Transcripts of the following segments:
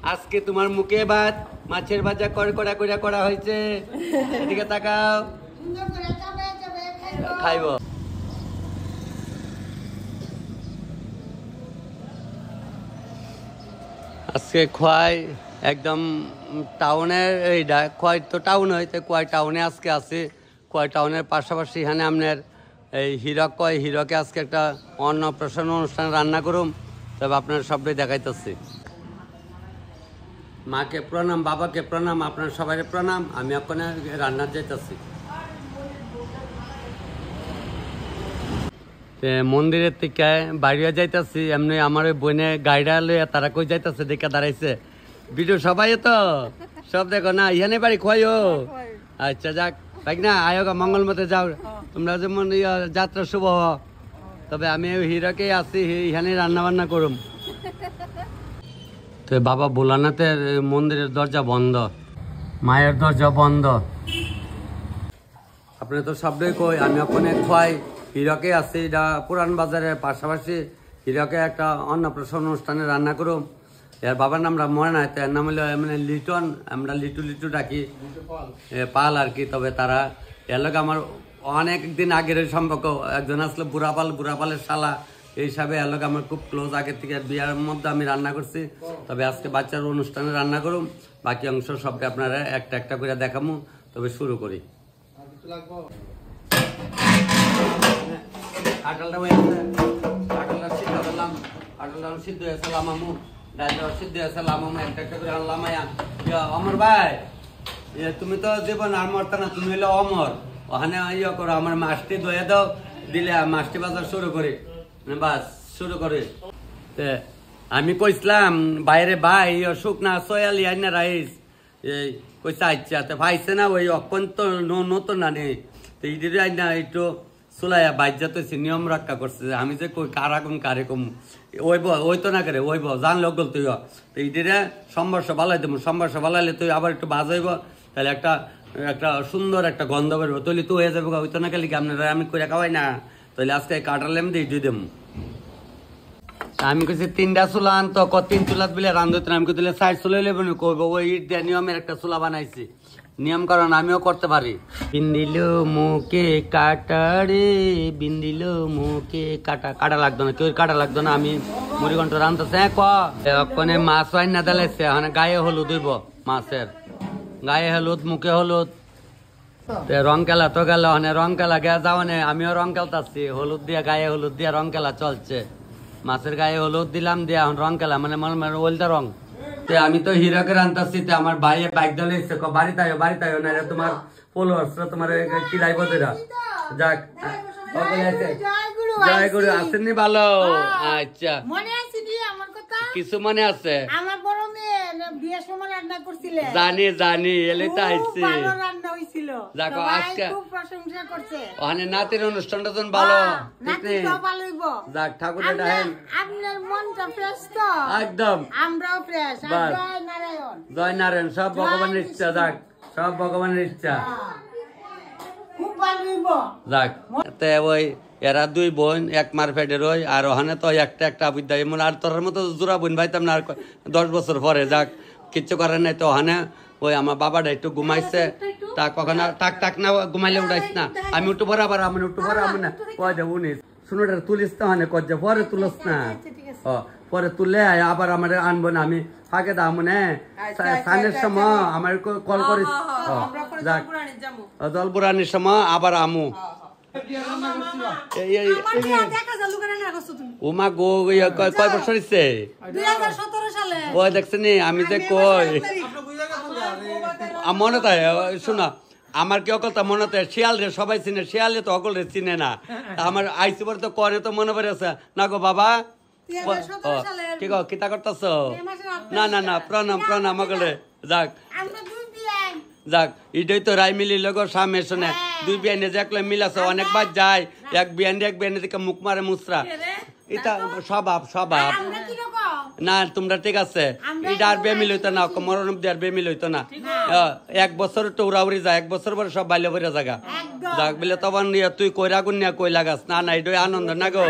আজকে তোমার মুখে ভাত মাছের ভাজা কড়কড়া করে করা হয়েছে। এদিকে তাকাও, খাইব। আজকে খোয়াই একদম টাউনের, এইটা খোয়াই তো টাউন হইতে খোয়াই টাউনে আজকে আছে। খোয়াই টাউনের পাশাপাশি এখানে আপনার এই হীরক কয় হীরকে আজকে একটা অন্নপ্রাশন অনুষ্ঠান রান্না করুম। তবে আপনার সবটাই দেখাইতেছি। মাকে প্রণাম, বাবাকে প্রণাম, আপনার সবাই প্রণাম। আমি ওখানে রান্না যাইতেছি। মন্দিরের থেকে বাইরে যাইতেছি। এমনি আমার ওই বোনে গাড়িটা লইয়া তারা কই যাইতেছে দেখে দাঁড়াইছে। ভিডিও সবাই তো সব দেখো না, ইহানে বাড়ি খোয়াইও। আচ্ছা যাক তাই না, আয়োগা মঙ্গল মতে যাও তোমরা, যেমন যাত্রা শুভ। তবে আমি হীরকে আছি, ইহানে রান্না বান্না করুম। তো বাবা ভোলানাথের মন্দিরের দরজা বন্ধ, মায়ের দরজা বন্ধ। আপনি তো সবটাই কই, আমি ওখানে খোয়াই হীরকে আছি। এটা পুরান বাজারের পাশাপাশি হীরকে একটা অন্নপ্রাশন অনুষ্ঠানে রান্না করুম। এর বাবার নামটা মনে নাই, এর নাম হলো মানে লিটন, আমরা লিটু লিটু ডাকি, পাল আর কি। তবে তারা এর লোক আমার অনেক দিন আগের সম্পর্ক। একজন আসলে বুড়াপালের শালা, এই হিসাবে এর লোক আমার খুব ক্লোজ। আগের থেকে বিয়ার মধ্যে আমি রান্না করছি। তবে আজকে বাচ্চার অনুষ্ঠানে রান্না করুম। বাকি অংশ সবটা আপনারা একটা একটা করে দেখামু। তবে শুরু করি। কাঁঠালটা হয়েছে, কাঁঠালটা সিদ্ধ করলাম, কাঁঠালটা সিদ্ধ হয়েছে লামামু, ডালটা সিদ্ধ হয়েছে লামামু, একটা একটা করে লামাইয়া। অমর ভাই, তুমি তো জীবন আর মরতা না, তুমি হলো অমর। ওখানে ইয়ে করো, আমার মাছটি ধুয়ে দাও, দিলে মাছটি বাজার শুরু করি। বাস শুরু করে আমি কইছিলাম বাইরে ভাই শুকনা সয়ালি আইনা রাইস কইসা আচ্ছা তো ভাইছে না, ওই অত্যন্ত নতুন না নেই তো ঈদের আইনা একটু চুলাইয়া বাইজা তো নিয়ম রক্ষা করছে। আমি যে কই কারাকম কারে কম ওই তো না করে ওইব জানলো গল তুই তো ঈদের সম্বর্ষ ভালাই দেবো। সম্বর্ষ ভালাইলে তুই আবার একটু বাজাইব, তাহলে একটা একটা সুন্দর একটা গন্ধ বেরবো। তৈলি তো হয়ে যাবে, ওই তো না গেলে কি আপনারা আমি করে খাওয়াই না। তাহলে আজকে কাটালাম দিয়ে দিয়ে দেবো। আমি কইছি 3টা চুলা আনতো, 3 চুলাত বলে রান্ধতে। আমি কইলে 4 চুলা লেবো না, কইব ওই ইট দিয়ে নিয়মের একটা চুলা বানাইছি। নিয়ম কারণ আমিও করতে পারি। বিন্দিল মুখে কাটা রে, বিন্দিল মুখে কাটা। কাটা লাগতো না, কেউ কাটা লাগতো না। আমি মুড়িঘণ্ট রান্ধতেছে। ওখানে মাছ হয় না দিলাইছে, ওখানে গায়ে হলুদ হইব। মাছের গায়ে হলুদ, মুখে হলুদ, রং খেলা তো গেল। ওখানে রং খেলা গে যাও, আমিও রং খেলতেছি। হলুদ দিয়ে গায়ে হলুদ দিয়ে রং খেলা চলছে। মাছের গায়ে হলুদ দিলাম দিয়ে এখন রং খেলা, মানে ওলটা রং। আমি তো হীরকের আনতাছি, আমার ভাই বাইক দলে এসছে, বাড়িতে আয়ো না রে, তোমার ফলোয়ার্স তোমার কিলাই বদেরা। যাক জয় গুরু, আসেননি ভালো? আচ্ছা কিছু মনে আছে? জানি জানি, এলে তো আসছি। দেখো আজকে ওখানে নাতির অনুষ্ঠানটা তো ভালো, যাক ঠাকুর একদম জয় নারায়ণ। সব ভগবানের ইচ্ছা, যাক সব ভগবানের ইচ্ছা। যাক ওই এরা 2 বোন এক মার ফেডের ওই, আর ওখানে তো একটা একটা আবিদ্যা এমন। আর তোর মতো জোড়া বোন ভাইতাম না আর 10 বছর পরে। যাক কিচ্ছু করার নাই। তো ওখানে ওই আমার বাবাটা একটু ঘুমাইছে, তা কখনো টাক টাক না ঘুমাইলে উঠাইস না। আমি উঠু পরে আবার আমি উঠু পরে আমি না কয় যাবো উনিস শুনোটা তুলিস না, মানে কয় পরে তুলস না। পরে তুললে আবার আমার আনবো না। আমি ফাঁকে দাম মনে সানের সময় আমার কল করিস। যাক জলপুরানির সময় আবার আমু। উমা গো কয় বছর হইছে? 2017 সালে। ওই দেখছেন আমি যে কই মনে তাই শোনা, আমার কি অকলতা মনে তাই শিয়াল রে সবাই চিনে, শিয়ালে তো অকল রে চিনে না। আমার আইসি পরে তো করে তো মনে পড়ে আছে না গো বাবা। কি গো কিতা করতেছ? না না না প্রণাম প্রণাম অকলে। যাক যাক এটাই তো রায় মিলি লোক সামনে শোনে 2 বিয়ানে যে একলে মিল আছে, অনেকবার যায়। এক বিয়ানে দিকে মুখ মারে মুসরা, এটা স্বভাব স্বভাব না। তোমরা ঠিক আছে, এটা আর বেমিল হইতো না, মরণ আর বেমিল হইতো না। 1 বছর তো উড়াউড়ি যায়, 1 বছর পরে সব বাইলে ভরে জায়গা। যাক বলে তখন তুই কইরা গুনিয়া কই লাগাস? না না এটাই আনন্দ না গো।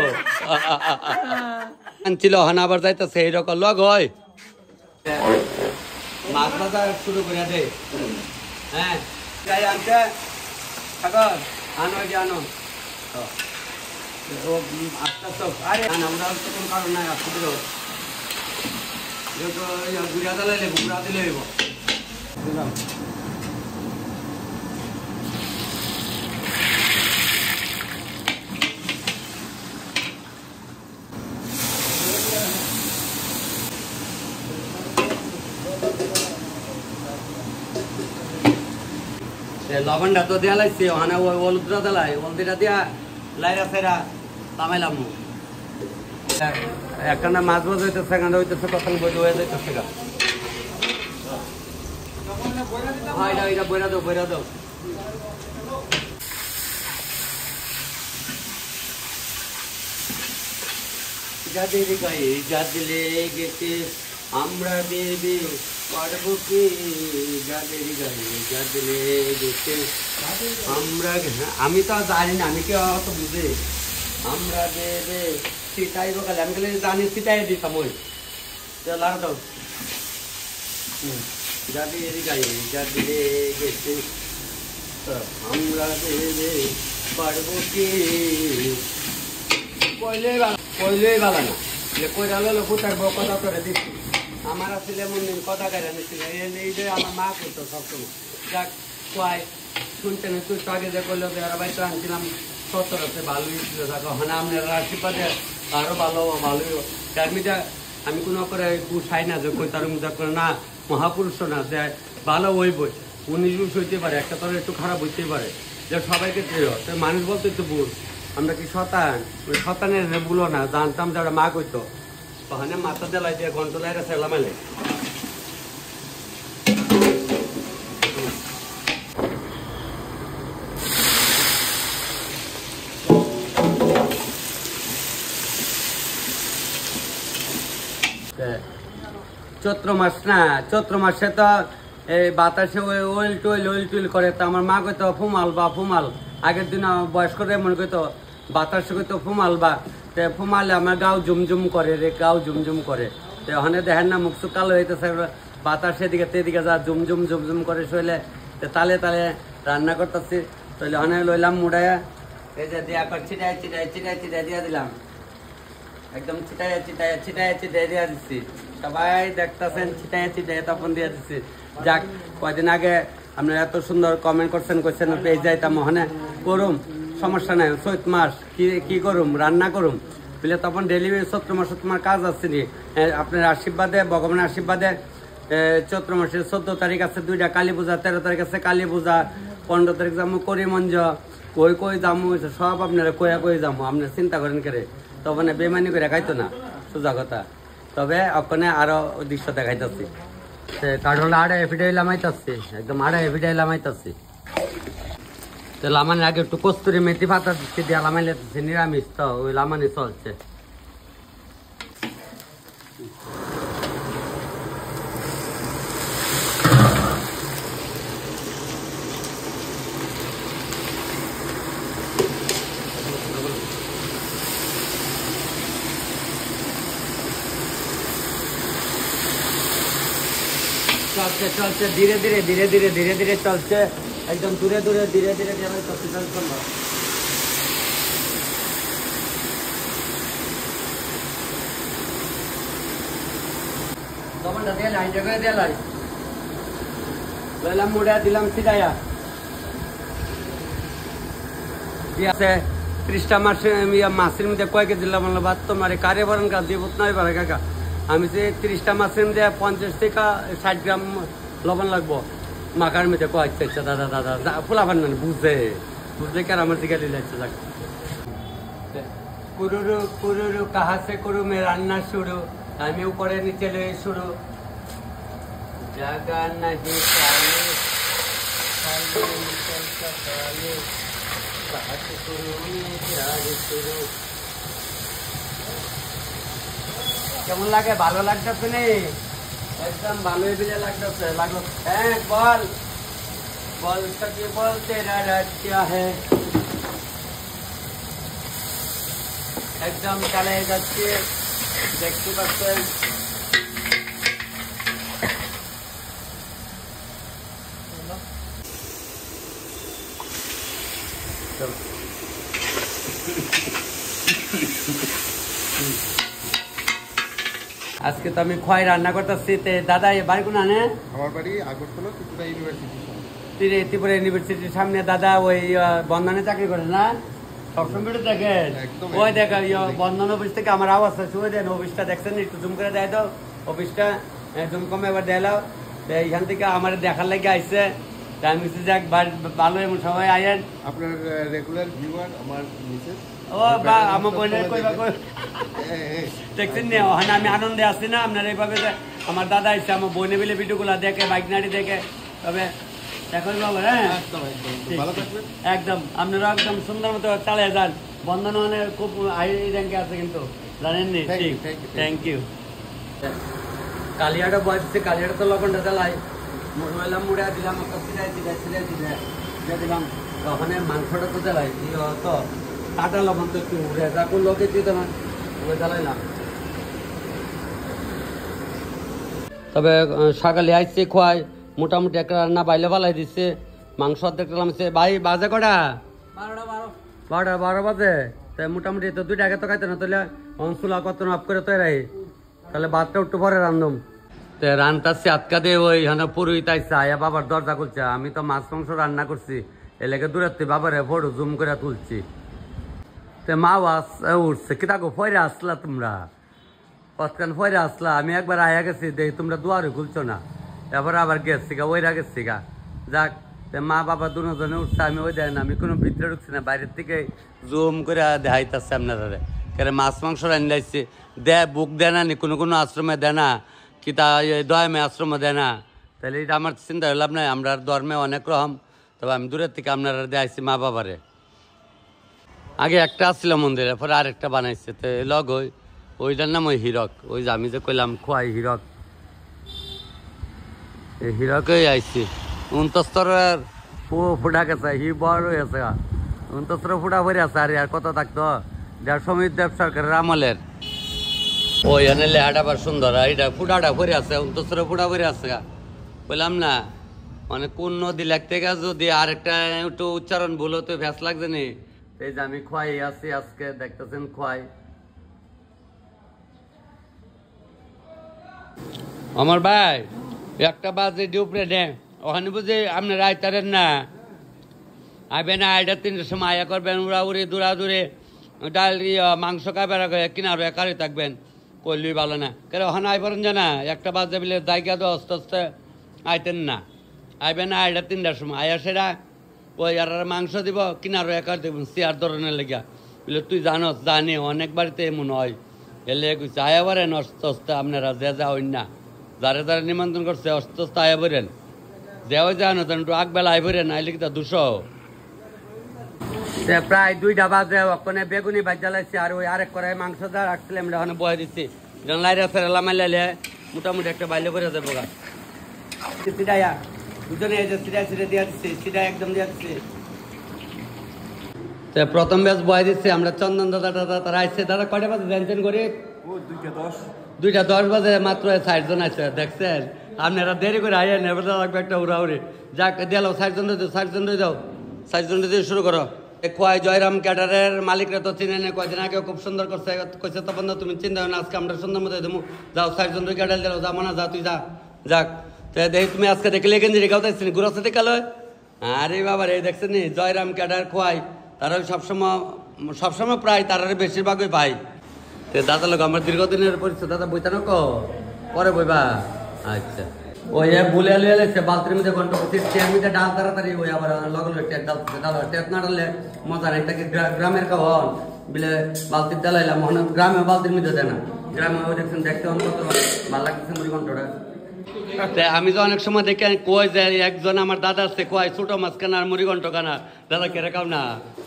আনছিল হন আবার যাইতেছে এইরকম লগ হয়। মাছ ভাজা শুরু করে দে। হ্যাঁ যাই আনতে সাগর আনো যে আনো ও আস্তে আস্তে আরে আমরা তো কোনো কারণ নাই আসতে দিল গুড়া দিলে নেব গুড়া দিলে নেব বুঝলাম। লবণটা তো দেওয়া লাগছে ওখানে ওই হলুদটা দিলাই হলদিটা দিয়া লাইরা ফেরা তামাইলাম একখানা মাছ ভাজ হইতেছে এখানে হইতেছে কখন বই হয়ে যাইতেছে গা। হ্যাঁ এটা বইরা দাও বইরা দাও। যাদের গায়ে যাদলে গেছে আমরা দেবে পারবো কি যাদের গায়ে যাদলে গেছে আমরা আমি তো জানি না আমি কি অত বুঝে আমরা দেবে সিটাই বকালে আমি গেলে জানি সিটাই দিতাম ওই লাড়া দাও। যাদের গায়ে যাদলে গেছে আমরা দেবে পারবো কি কইলেই ভালো না কইরা হলো ফুটার কথা করে দিচ্ছি আমার আসলে মন কথা কেন নিচ্ছিল এই যে আমার মা করতো সবসময় যাক কয় শুনতে না তুই আগে যে করলো ওরা বাড়িতে আনছিলাম 17 ভালোই ছিল দেখো হ্যাঁ আপনার আশীর্বাদে আরো ভালোই টার্মিটা আমি কোনো করে গুছাই না যে কই তার মুজা করে না মহাপুরুষ না যে ভালো ওই বই 19 হইতে পারে একটা তোর একটু খারাপ হইতেই পারে যে সবাইকে মানুষ বলতে একটু ভুল আমরা কি শতান ওই শতানের ভুলো না জানতাম যে ওরা মা কইতো ওখানে মাথা দেলাই দিয়ে ঘন্টা লাইরা সেলা মেলে চৈত্র মাস না চৈত্র মাসে তো এই বাতাসে ওইল টুইল করে তো আমার মা কইতো ফুমাল আগের দিন বয়স্ক রে মনে করতো বাতাসে কইতো ফুমাল বা ফুমালে আমার গাও ঝুমঝুম করে রে গাও ঝুমঝুম করে তো ওখানে দেখেন না মুখ সুখ কালো হইতেছে বাতাসের দিকে তেদিকে যা ঝুমঝুম করে শৈলে তালে রান্না করতেছি তাহলে ওখানে লইলাম মুড়াইয়া এই যে দিয়া কর চিটাই দিয়া দিলাম একদম চিটাই দিয়া দিচ্ছি সবাই দেখতেছেন চিটাই তখন দিয়ে দিচ্ছি যাক কয়দিন আগে আপনারা এত সুন্দর কমেন্ট করছেন পেয়ে যাইতাম ওখানে করুম সমস্যা নাই চৈত মাস কি করুম রান্না করুম বলে তখন ডেলি চৈত্র মাস তোমার কাজ আছে নি আপনার আশীর্বাদে ভগবানের আশীর্বাদে চৈত্র মাসের 14 তারিখ আছে 2টা কালী পূজা 13 তারিখ আছে কালী পূজা 15 তারিখ যাবো করিমঞ্জ কই যাবো সব আপনারা কই যাবো আপনারা চিন্তা করেন কেরে তখন বেমানি করে খাইতো না সোজা কথা তবে ওখানে আরো দৃশ্য দেখাইতেছি কাঠল আড়া এফিডাই লামাইতেছি একদম আড়া এফিডাই লামাইতেছি তো লামানের আগে একটু কস্তুরি মেথি পাতা দিচ্ছি দিয়ে লামাইলে নিরামিষ তো ওই লামানি চলছে চলছে ধীরে ধীরে চলছে একদম দূরে ধীরে লবণটা দিয়ে লাই জায়গায় দিয়ে লাই লইলাম মুড়া দিলাম সিটাইয়া আছে 30টা মাছের মধ্যে কয় কেজি লবণ বাদ তোমার কারে বরণ কাজ দিয়ে বোধ নয় পারে কাকা আমি যে 30টা মাছের মধ্যে 50 থেকে 60 গ্রাম লবণ লাগবো মাখার মধ্যে আচ্ছা দাদা ফুলাবার না বুঝলে কার আমার দিকে লিলাইছে যাক কুরুরু কাহা সে করু মে রান্না শুরু আমি উপরে নিচে লে শুরু জাগা নাহি কেমন লাগে ভালো লাগতেছে নি एकदम ভালোই বিলে লাগতেছে লাগলো হ্যাঁ বল সকি বল তেরা রাজ क्या है एकदम চলে যাচ্ছে দেখতে পাচ্ছেন আজকে তো আমি খোয়াই রান্না করতেছি। দাদা বাড়ি কোন আনে? আমার বাড়ি আগরতলা ত্রিপুরা ইউনিভার্সিটি। ত্রিপুরা ইউনিভার্সিটির সামনে দাদা ওই বন্ধনে চাকরি করে না? সবসময় দেখেন ওই দেখা বন্ধন অফিস থেকে আমার আওয়াজ শুয়ে দেন। অফিসটা দেখছেন একটু জুম করে দেয় তো, অফিসটা জুম কমে এবার দেখাও। এইখান থেকে আমার দেখার লাগে আইসে। আমি যাক ভালো এমন সবাই আয়েন। আপনার রেগুলার ভিউয়ার আমার মিসেস। ও বা আমার বোনের কইবা কই দেখছেন না? ওখানে আমি আনন্দে আছি না। আপনার এইভাবে আমার দাদা আইসে, আমার বোনে মিলে ভিডিওগুলো দেখে, বাইক নাড়ি দেখে। তবে দেখুন বাবা, হ্যাঁ একদম আপনারা একদম সুন্দর মতো চালিয়ে যান। বন্ধন মানে খুব হাই র্যাঙ্কে আছে কিন্তু, জানেননি? ঠিক, থ্যাংক ইউ। কালিয়াটা বসছে, কালিয়াটা তো লবণটা চালাই মুড়ে দিলাম, দিলাম। ওখানে মাংসটা তো চালাই তো কাটা লবণ তো একটু রেজা করলো দিতে না, জ্বালাইলাম। তবে সকালে আইসছে খোয়াই, মোটামুটি একটা রান্না বাইলে ফালাই দিচ্ছে। মাংস দেখলাম ভাই বাজে কটা 12 বাজে। তাই মোটামুটি তো 2টা আগে তো খাইতে না, তাহলে অংশুলা কত অফ করে তো রাই, তাহলে ভাতটা একটু পরে রান্ধম। তো রান্তাছি আটকা দিয়ে ওই হানা পুরোহিত আইসা আয়া বাবার দরজা খুলছে। আমি তো মাছ মাংস রান্না করছি, এলাকা দূরের থেকে বাবারে ফটো জুম করে তুলছি। তো মা উঠছে কি তাকে ফয়রে আসলা তোমরা, কতক্ষণ ফয়রে আসলা? আমি একবার আয়া গেছি, দেখি তোমরা দুয়ারে খুলছো না। এবার আবার গেছি গা, ওইরা গেছি গা। যাক, মা বাবা দুজনে উঠছে, আমি ওই দেয় না, আমি কোনো ভিতরে ঢুকছি না, বাইরের থেকে জুম করে দেখাইতেছে আপনারা। কেন মাছ মাংস রান্নাইছে বুক দেয় না, কোনো আশ্রমে দেয় না, কি তা দয়ামে আশ্রমে দেয় না। তাহলে এটা আমার চিন্তা হলাম না, আমরা ধর্মে অনেক রকম। তবে আমি দূরের থেকে আপনারা দেখাইছি মা বাবারে। আগে একটা আসছিল মন্দিরে, পরে আরেকটা বানাইছে। তো লগ ওইটার নাম ওই হীরক, ওই যে আমি যে কইলাম খোয়াই হীরক, এই হীরকই আইছি। 69 ফুটা গেছে, হি বড় হয়েছে 69 ফুটা ভরে আছে। আর কত থাকতো? সমীর দেব সরকারের আমলের। ওই এনে লেহাটা আবার সুন্দর, এইটা ফুটাটা ভরে আছে, 69 ফুটা ভরে আছে। বললাম না মানে কোন নদী লাগতে গেছে, যদি আরেকটা একটু উচ্চারণ ভুল হতে ভ্যাস লাগছে নি। এই যে আমি খোয়াই আছি আজকে, দেখতেছেন খোয়াই। আমার ভাই একটা বাজে ডিউপরে দে, ওখানে বুঝি আপনি রাইতারেন না, আইবেন না 2:30 সময় আয়া করবেন, উড়াউড়ি দূরে ডাল মাংস খাবার কিনারে একারে থাকবেন, করলেই ভালো না। কেন ওখানে আইবেন জানা, একটা বাজে বিলে জায়গা তো আস্তে আস্তে আইতেন না। আইবেন না 2:30 সময় আয়া, সেরা ওই আর মাংস দিব, কিনারে একার দেবেন চেয়ার ধরনের লেগা। বলে তুই জানি অনেক বাড়িতে এমন হয়। এলে কইছে আয়া বারেন অস্তে আস্তে, আপনারা যে যাওয়েন না, যারে যারে নিমন্ত্রণ করছে অস্তে আস্তে আয়া বেরেন, দেওয়া যায় না একটু আগবেলা আই বেরেন, আইলে কি তা 200। প্রায় 2টা বাজে, ওখানে বেগুনি ভাজ জ্বালাইছি, আর ওই আরেক করাই মাংস যা রাখছিলাম ওখানে বয়ে দিচ্ছি। লাইরে ফেরালাম লাইলে মোটামুটি একটা বাইলে করে যাবো গা। সিটাইয়া দুজনে এই যে সিটা দিয়ে দিচ্ছি, সিটা একদম দিয়ে দিচ্ছি। প্রথম ব্যাচ বয়ে দিচ্ছি আমরা। চন্দন দাদা তারা আসছে। দাদা কয়টা বাজে জানছেন করে? 2:10 বাজে, মাত্র 60 জন আছে। দেখছেন আপনারা দেরি করে আইয়া নেবে লাগবে একটা উড়াউড়ি। যাক দিল 60 জন দাও, 60 জন দিয়ে শুরু করো। খোয়াই জয়রাম ক্যাটারের মালিকরা তো চিনে নেই, কয়দিন আগে খুব সুন্দর করছে, কইছে তখন তুমি চিন্তা হয় না, আজকে আমরা সুন্দর মতো দেবো। যাও 60 জন ক্যাটার দিল, যাবো না, যা তুই যা। যাক দেখি তুমি আজকে দেখলে কেন গাওতাইছি গুড়া সাথে কালো। আরে বাবা রে, দেখছেন নি জয়রাম ক্যাটার খোয়াই, তারা সবসময় প্রায় তারা বেশিরভাগই পাই। দাদা লোক আমার দীর্ঘদিনের পরিচয়। দাদা বইতা না পরে বইবা? আচ্ছা ওই বুলে লিয়েছে বালতির মধ্যে ঘন্টা মধ্যে ডাল তাড়াতাড়ি ওই আবার লগল টেপ না ডাললে মজা নেই। তাকে গ্রামের খাওয়ান বিলে বালতির ডালাইলাম, গ্রামে বালতির মধ্যে দেয় না। গ্রামে ওই দেখছেন দেখতে কত ভালো লাগতেছে মুড়ি ঘন্টাটা। আমি তো অনেক সময় দেখে কই যে একজন আমার দাদা আছে কয় ছোট মাছ কেনার মুড়ি ঘন্ট কেনার, দাদা কেরে খাও না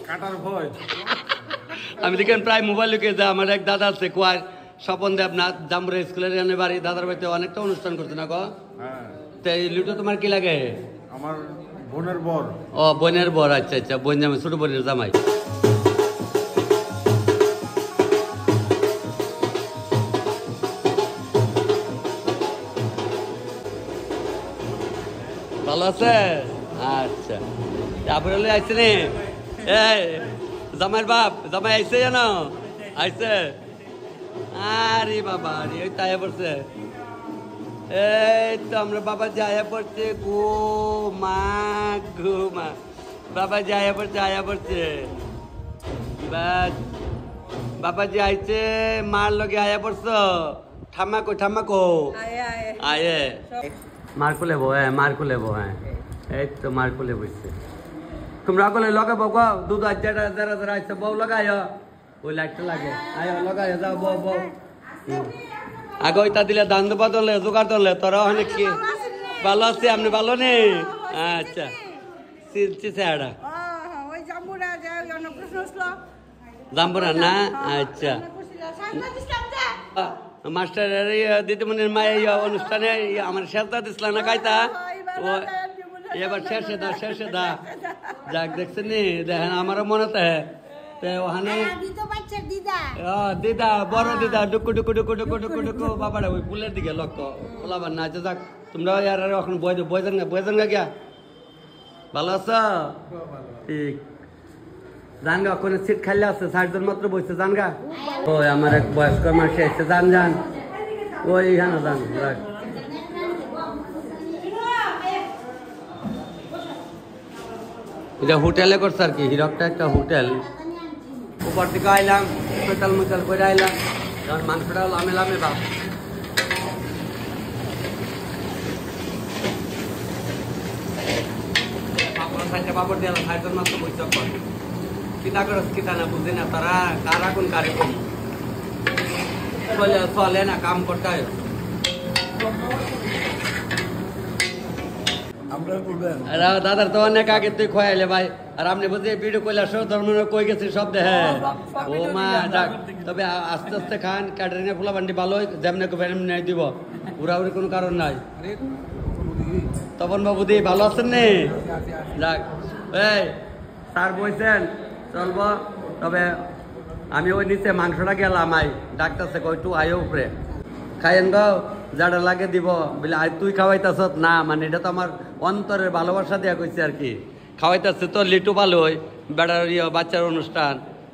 কাটার ভয়। আমি দেখেন প্রায় মোবাইল লুকে যে আমার এক দাদা আছে কয় স্বপন দেবনাথ জামুরা স্কুলের এনে বাড়ি, দাদার বাড়িতে অনেকটা অনুষ্ঠান করছে না গো। এই লিটু তোমার কি লাগে? আমার বোনের বর। ও বোনের বর, আচ্ছা আচ্ছা, বোন জামাই, ছোট বোনের জামাই। ভালো আছে? আচ্ছা তারপরে আইসে নে জামাইয়ের বাপ, জামাই আইসে জানো? আইসে আরে বাবা রে ওই তাই পড়ছে এই তো আমরা বাবা যায় পড়ছে গো মা গো মা বাবা যায় পড়ছে আয়া পড়ছে বাবা যে আইছে মার লগে আয়া পড়ছো ঠাম্মাকো আয়ে মার কোলে বো হ্যাঁ মার কোলে বো হ্যাঁ এই তো মার কোলে বসছে তোমরা কোলে লগাবো গো দুধ যারা যারা যারা আইছে বউ লাগায় ওই লাইটটা লাগে আয় লাগায় যাও বউ বউ আগে ওইটা দিলে দান বদলে জোগাড় দলে তোরা অনেক কি ভালো আছে আপনি ভালো নেই আচ্ছা চিচাড়া জাম্বুরা না আচ্ছা মাস্টার দিদিমণির মায়ের অনুষ্ঠানে আমার শেষদা দিছিল না কাইতা ও এবার শেষে দা যাক দেখছেন নি দেখেন আমারও মনে তো ওখানে দিদা বড় দিদা ডুকু ডুকু ডুকু ডুকু ডুকু ডুকু বাবাটা ওই পুলের দিকে লক্ষ্য খোলাবার না আচ্ছা যাক তোমরা আর এখন বয়জন গা গিয়া ভালো আছো ঠিক জানগা ওখানে সিট খাইলে আছে 60 জন মাত্র বসছে জানগা ওই আমার এক বয়স্ক মানুষ এসছে যান ওই এখানে যান রাখ এটা হোটেলে করছে আর কি হিরকটা একটা হোটেল উপর থেকে আইলাম মেটাল করে আইলাম কারণ মাংসটা লামে লামে বাপ পাপড় দিয়ে 60 জন মাত্র বসছে কিতা করস কিতা না বুঝে না তারা কারা কোন কারে কোন চলে না কাম করতে হয় দাদার তো অনেক আগে তুই খোয়াইলে ভাই আর আপনি বুঝে ভিডিও কইলে সব ধর্ম কই গেছে সব দেখে ও মা যাক তবে আস্তে আস্তে খান ক্যাটারিং ফুলা বান্ডি ভালো যেমনি নেই দিব উড়াউড়ি কোনো কারণ নাই তপন বাবু দি ভালো আছেন নে যাক এই স্যার বলছেন চলবো তবে আমি ওই নিচে মাংসটা গেলাম ডাক্তারছে কইটু আয়ো উপরে খাইয়েন গো যারা লাগে দিব বলে আই তুই খাওয়াইতাছ না মানে এটা তো আমার অন্তরের ভালোবাসা দেওয়া কইছে আর কি খাওয়াইতাছে তো লিটু ভালো ওই বেড়ার বাচ্চার অনুষ্ঠান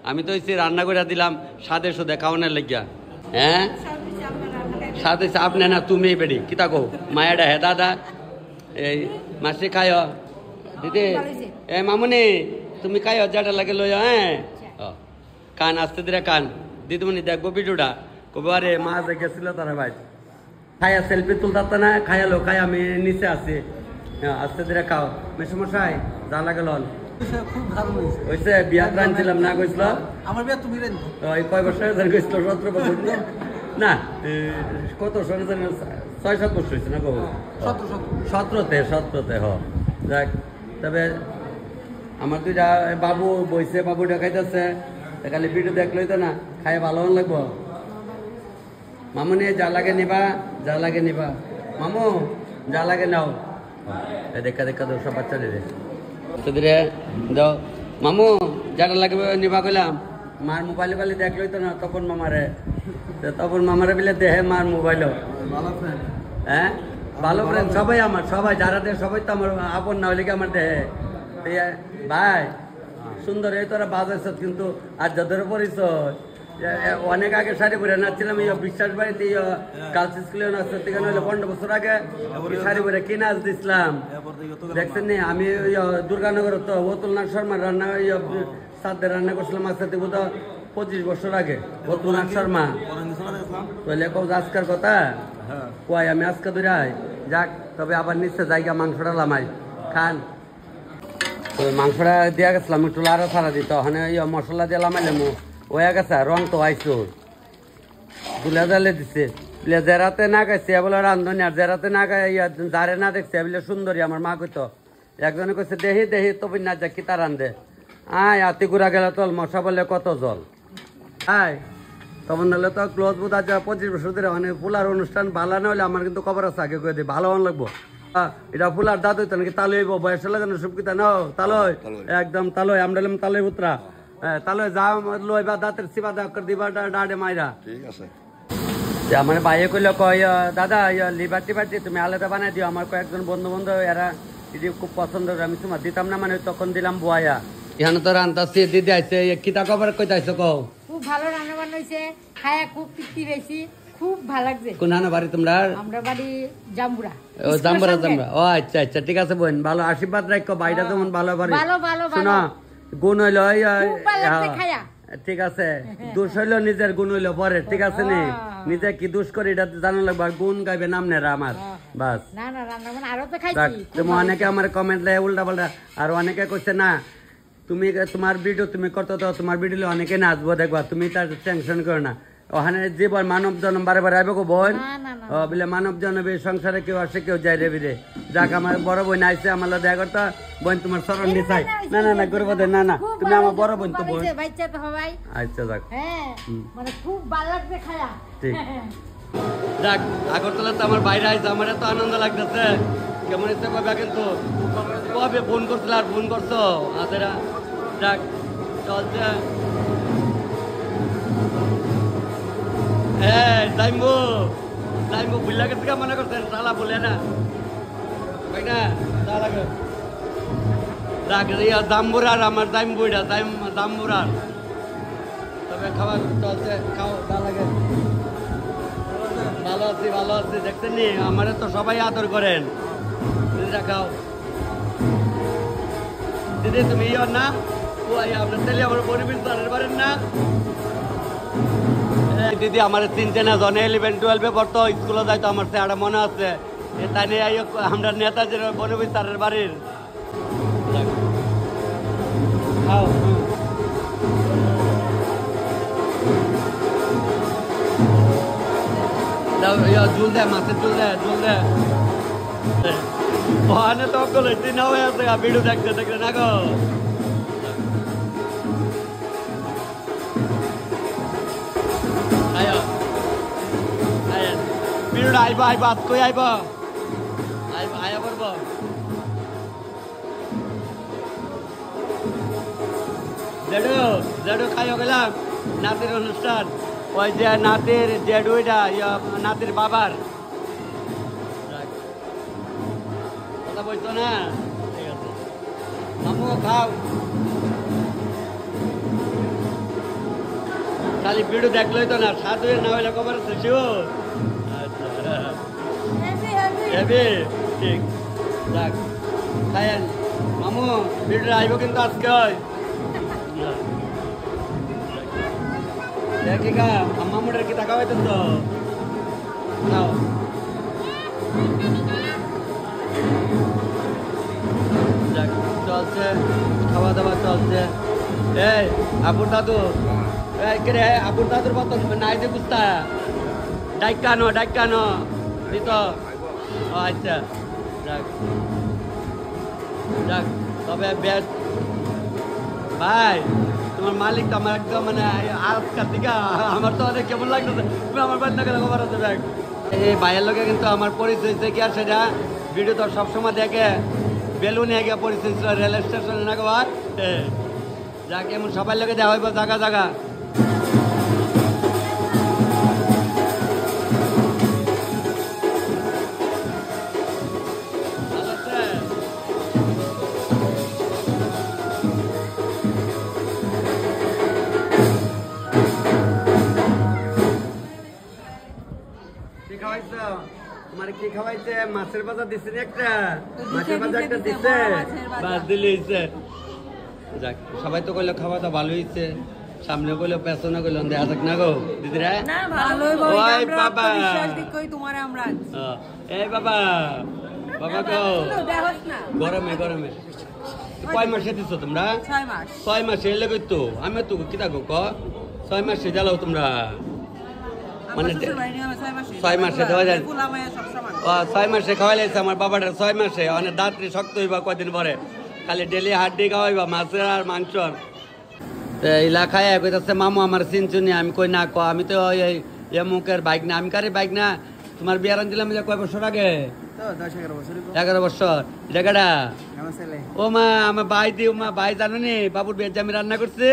আমি তো এসে রান্না করে দিলাম সাদে সুদে খাওয়ানোর লাগিয়া হ্যাঁ সাদে আপনি না তুমি বেড়ি কিতা কো মায়েরা হে দাদা এই মাসি খায় দিদি এ মামুনি তুমি খাইও যাটা লাগে লই হ্যাঁ কান আসতে দিলে কান দিদিমণি দেখবো ভিডিওটা কবে আরে মা যে গেছিল তারা ভাই খায়া সেলফি তুলতে না খায়ালো খাই আমি নিচে আছি আস্তে দিলে খাও মেসমশাই যা লাগে লল হয়েছে বিয়া রানছিলাম না গেছিল আমার বিয়া তুমি ওই কয় বছর গেছিল 17 বছর না কত 6-7 বছর হয়েছে না কব 17তে হ যাক তবে আমার দুইটা বাবু বইছে বাবুটা খাইতেছে খালি ভিডিও দেখলোই তো না খাই ভালো লাগবো মামুনি যা লাগে নিবা মামু যা লাগে নাও দেখা তো সব বাচ্চা দিদি দাও মামু যাটা লাগবে নিবা কইলাম মার মোবাইলে খালি দেখলোই তো না তপন মামারে বিলে দেহে মার মোবাইল হ্যাঁ ভালো ফ্রেন্ড সবাই আমার সবাই যারা দেয় সবাই তো আমার আপন না হলে কি আমার দেহে ভাই সুন্দর এই তোরা বাজাইছ কিন্তু আর যাদের পরিচয় অনেক আগে শাড়ি পরে নাচছিলাম বিশ্বাস বাড়িতে গার্লস স্কুলে নাচতে থেকে নইলে 15 বছর আগে শাড়ি পরে কি নাচ দিছিলাম দেখছেন নি আমি দুর্গানগর তো অতুলনাথ শর্মার রান্না সাথে রান্না করছিলাম আজকে থেকে 25 বছর আগে অতুলনাথ শর্মা তাহলে আজকার কথা কয় আমি আজকে ধরে যাক তবে আবার নিশ্চয় জায়গা মাংসটা লামাই খান তো মাংসটা দিয়া গেছিলাম একটু লাড়া ছাড়া দিত ওখানে মশলা দিয়ে লামাইলে হয়ে গেছে রং তো আইসো দুলা জালে দিছে জেরাতে না খাইছে বলে রান্ধনি আর জেরাতে না খাই যারে না দেখছে বলে সুন্দরী আমার মা কইতো একজনে কইছে দেহি তবে না যা কিতা রান্ধে আতি গুড়া গেলে তল মশা বলে কত জল তখন নাহলে তো ক্লোজ বোধ আছে 25 বছর ধরে মানে ফুলার অনুষ্ঠান ভালো না হলে আমার কিন্তু খবর আছে আগে কয়ে দিই ভালো হন লাগবো এটা ফুলার দাঁত হইতো নাকি তালু হইব বয়স লাগে না সব কিতা নাও তালয় একদম তালয় আমরা তালয় পুত্রা তাহলে যা লইবা দাঁতের সিবা দিবা ডাডে মাইরা ঠিক আছে আমার ভাইয়ে কইলো কয় দাদা লিভার টিভার তুমি আলাদা বানাই দিও আমার কয়েকজন বন্ধু এরা যদি খুব পছন্দ আমি তোমার দিতাম না মানে তখন দিলাম বুয়া এখানে তো রান্তাছি দিদি আইছে কিতা খবর কইতাইছো কও খুব খুব ভালো রান্না বান্না হয়েছে, খায়া খুব তৃপ্তি পেয়েছি, খুব ভালো লাগছে। কোন নানা বাড়ি তোমরা? আমরা বাড়ি জাম্বুরা। ও জাম্বুরা জাম্বুরা। ও আচ্ছা আচ্ছা ঠিক আছে বোন, ভালো আশীর্বাদ রাখো, ভাইটা যেমন ভালো পারে। ভালো ভালো শোনো গুণ হইলো খুব ভালো লাগছে খায়া। ঠিক আছে, দোষ হইলো নিজের, গুণ হইলো পরে, ঠিক আছে নি? নিজে কি দোষ করি এটা জানা লাগবে, আর গুণ গাইবে নাম নেরা আমার বাস। না না রান্না বান্না আরো তো খাইছি। তুমি অনেকে আমার কমেন্ট লাই উল্টা পাল্টা, আর অনেকে কইছে না তুমি তোমার ভিডিও তুমি করতে তো তোমার ভিডিও অনেকে নাচবো দেখবা, তুমি তার টেনশন করো না। ওখানে জীবন মানব জন্ম বারে বারে আইবে গো বোন। ও বলে মানব জন্মে সংসারে কেউ আসে কেউ যায় রে বিরে। যাক আমার বড় বোন আইছে, আমার দেখা করতো বোন, তোমার চরণ নিচাই। না না না করবো না না, তুমি আমার বড় বোন তো বোন। আচ্ছা যাক, মানে খুব ভালো লাগছে খায়া। ঠিক যাক, আগরতলা তো আমার বাইরে আইছে, আমার এত আনন্দ লাগতেছে। কেমন ইচ্ছে কবে কিন্তু কবে ফোন করছিল আর ফোন করছো আদেরা। যাক চলছে। হ্যাঁ যাইমু যাইমু বুঝলা গেছে মনে করছেন, সালা বলে না ওই না লাগে রাগ জাম্বুরার, আমার জাম্বুরা জাম্বুরার। তবে খাবার চলছে, খাও যা লাগে। ভালো আছি দেখছেন নি, আমারে তো সবাই আদর করেন। দিদিরা খাও। দিদি তুমি ইয়র না, ও আপনার ছেলে আমার পরিবেশ পারেন না। দিদি আমার চিনতে না, জনে 11-12 পড়তো, স্কুলে যাইতো, আমার চেহারা মনে আছে। তাই নিয়ে আমরা নেতাজির বনবী স্যারের বাড়ির। খাও জুল দেয়, মাছের জুল দেয়। ওখানে তো দিন হয়ে আছে ভিডিও দেখতে না গো। ভিডিওটা আইবা আজ কই আইবা আয়া করবো। জেডু খাইও গেলাম নাতির অনুষ্ঠান, ওই যে নাতির জেডুইটা নাতির বাবার কথা বলতো না। ঠিক আছে মামু খাও, খালি ভিডিও দেখলোই তো না, সাধু না হইলে খবর আছে শিও। আচ্ছা হেবি ঠিক যাক খায়েন মামু, ভিডিও আইব কিন্তু আজকে। দেখি গা মামুটার কি টাকা হইতেন তো খাও। যাক চলছে, খাওয়া দাওয়া চলছে। এই আপুর দাদু, রে আপুর দাদুর মতন নাই যে বুঝতা, ডাইকানো দিত। ও আচ্ছা যাক যাক। তবে বেশ ভাই, তোমার মালিক তো আমার একদম মানে আজকাল থেকে আমার তো অনেক কেমন লাগতেছে। তুমি আমার বাড়ি থেকে খবর আছে ব্যাগ। এই ভাইয়ের লোকে কিন্তু আমার পরিচয় কি আর সেটা ভিডিও তো সবসময় দেখে, বেলুনে গিয়ে পরিচয় ছিল রেল স্টেশনে না খবর। যাক এমন সবাই লোকে দেওয়া হইব জায়গা। কি খাওয়াইছে? মাছের বাজার দিচ্ছে একটা, মাছের বাজার একটা দিচ্ছে, বাস দিলে। যাক সবাই তো কইলো খাওয়া দাওয়া ভালো হয়েছে, সামনে কইলো পেছনে কইলো দেখা যাক না গো দিদিরা। ওই বাবা এই বাবা গো গরমে কয় মাসে দিচ্ছ তোমরা? 6 মাসে এলে কইতো আমি তো কি থাকো 6 মাসে জ্বালাও তোমরা, মানে 6 মাসে দেওয়া যায়। 6 মাসে খাওয়াইছে আমার বাবাটা, 6 মাসে অনেক দাঁতরি শক্ত হইবা কয়দিন পরে, খালি ডেলি হাড্ডি খাওয়াইবা মাছের আর মাংসর। এলাকায় কইতাছে মামু আমার চিনচুনি, আমি কই না আমি তো মুখের বাইক না। আমি কারে বাইক না, তোমার বিয়ার আনছিলাম কয় বছর আগে? 11 বছর। জায়গাটা ও মা আমার ভাই জানো নি বাবুর বিয়ের আমি রান্না করছি।